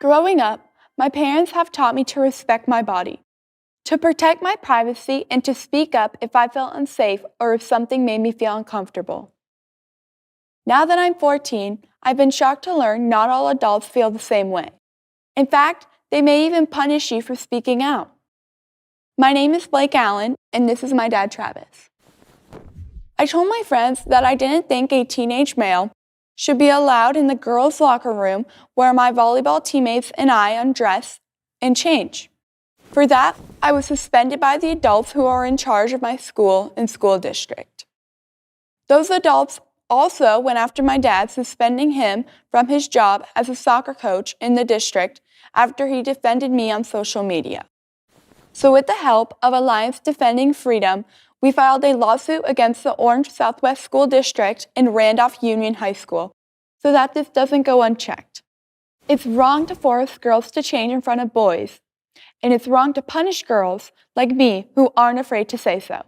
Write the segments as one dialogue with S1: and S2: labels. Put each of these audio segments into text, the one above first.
S1: Growing up, my parents have taught me to respect my body, to protect my privacy, and to speak up if I felt unsafe or if something made me feel uncomfortable. Now that I'm 14, I've been shocked to learn not all adults feel the same way. In fact, they may even punish you for speaking out. My name is Blake Allen, and this is my dad, Travis. I told my friends that I didn't think a teenage male should be allowed in the girls' locker room where my volleyball teammates and I undress and change. For that, I was suspended by the adults who are in charge of my school and school district. Those adults also went after my dad, suspending him from his job as a soccer coach in the district after he defended me on social media. So with the help of Alliance Defending Freedom, we filed a lawsuit against the Orange Southwest School District and Randolph Union High School so that this doesn't go unchecked. It's wrong to force girls to change in front of boys, and it's wrong to punish girls like me who aren't afraid to say so.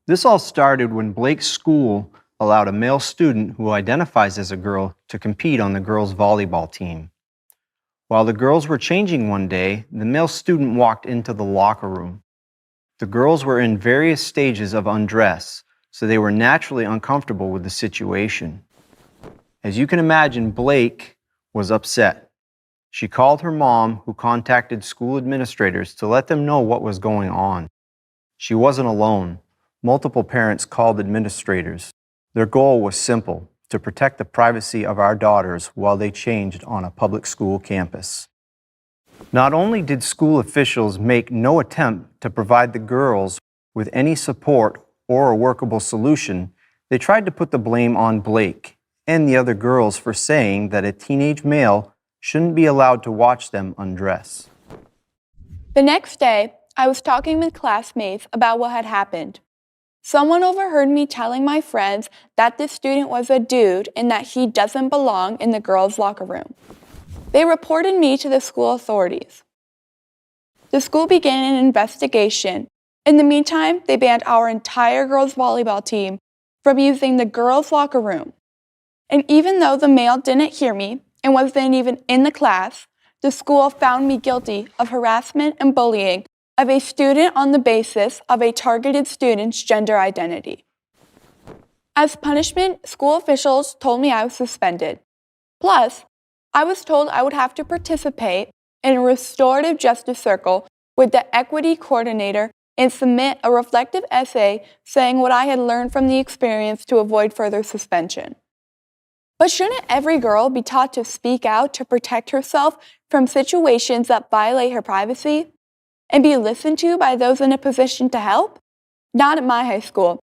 S2: This all started when Blake's school allowed a male student who identifies as a girl to compete on the girls' volleyball team. While the girls were changing one day, the male student walked into the locker room. The girls were in various stages of undress, so they were naturally uncomfortable with the situation. As you can imagine, Blake was upset. She called her mom, who contacted school administrators to let them know what was going on. She wasn't alone. Multiple parents called administrators. Their goal was simple: to protect the privacy of our daughters while they changed on a public school campus. Not only did school officials make no attempt to provide the girls with any support or a workable solution, they tried to put the blame on Blake and the other girls for saying that a teenage male shouldn't be allowed to watch them undress.
S1: The next day, I was talking with classmates about what had happened. Someone overheard me telling my friends that this student was a dude and that he doesn't belong in the girls' locker room. They reported me to the school authorities. The school began an investigation. In the meantime, they banned our entire girls' volleyball team from using the girls' locker room. And even though the male didn't hear me and wasn't even in the class, the school found me guilty of harassment and bullying of a student on the basis of a targeted student's gender identity. As punishment, school officials told me I was suspended. Plus, I was told I would have to participate in a restorative justice circle with the equity coordinator and submit a reflective essay saying what I had learned from the experience to avoid further suspension. But shouldn't every girl be taught to speak out to protect herself from situations that violate her privacy and be listened to by those in a position to help? Not at my high school.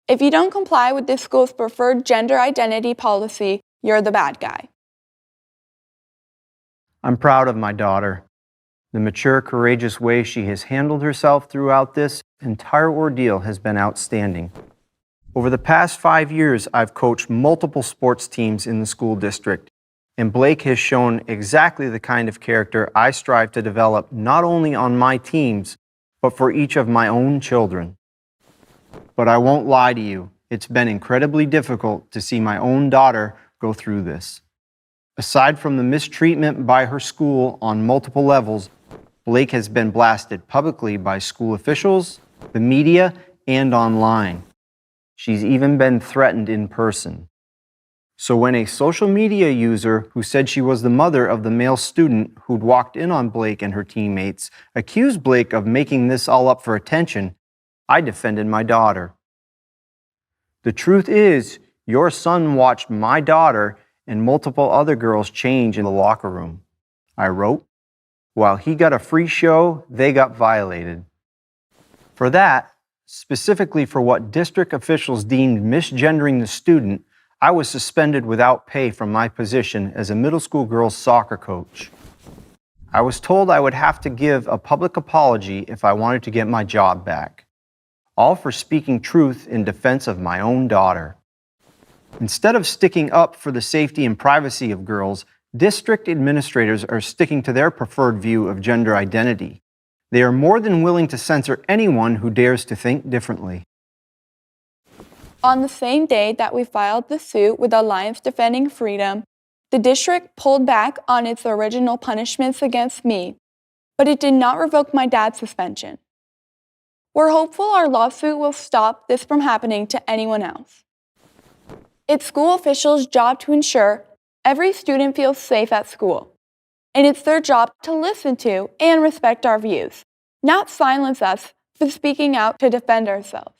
S1: If you don't comply with this school's preferred gender identity policy, you're the bad guy.
S2: I'm proud of my daughter. The mature, courageous way she has handled herself throughout this entire ordeal has been outstanding. Over the past 5 years, I've coached multiple sports teams in the school district, and Blake has shown exactly the kind of character I strive to develop not only on my teams, but for each of my own children. But I won't lie to you, it's been incredibly difficult to see my own daughter go through this. Aside from the mistreatment by her school on multiple levels, Blake has been blasted publicly by school officials, the media, and online. She's even been threatened in person. So when a social media user who said she was the mother of the male student who'd walked in on Blake and her teammates accused Blake of making this all up for attention, I defended my daughter. The truth is, your son watched my daughter and multiple other girls change in the locker room. I wrote, while he got a free show, they got violated. For that, specifically for what district officials deemed misgendering the student, I was suspended without pay from my position as a middle school girls soccer coach. I was told I would have to give a public apology if I wanted to get my job back, all for speaking truth in defense of my own daughter. Instead of sticking up for the safety and privacy of girls, district administrators are sticking to their preferred view of gender identity. They are more than willing to censor anyone who dares to think differently.
S1: On the same day that we filed the suit with Alliance Defending Freedom, The district pulled back on its original punishments against me, but it did not revoke my dad's suspension. We're hopeful our lawsuit will stop this from happening to anyone else. It's school officials' job to ensure every student feels safe at school, and it's their job to listen to and respect our views, not silence us for speaking out to defend ourselves.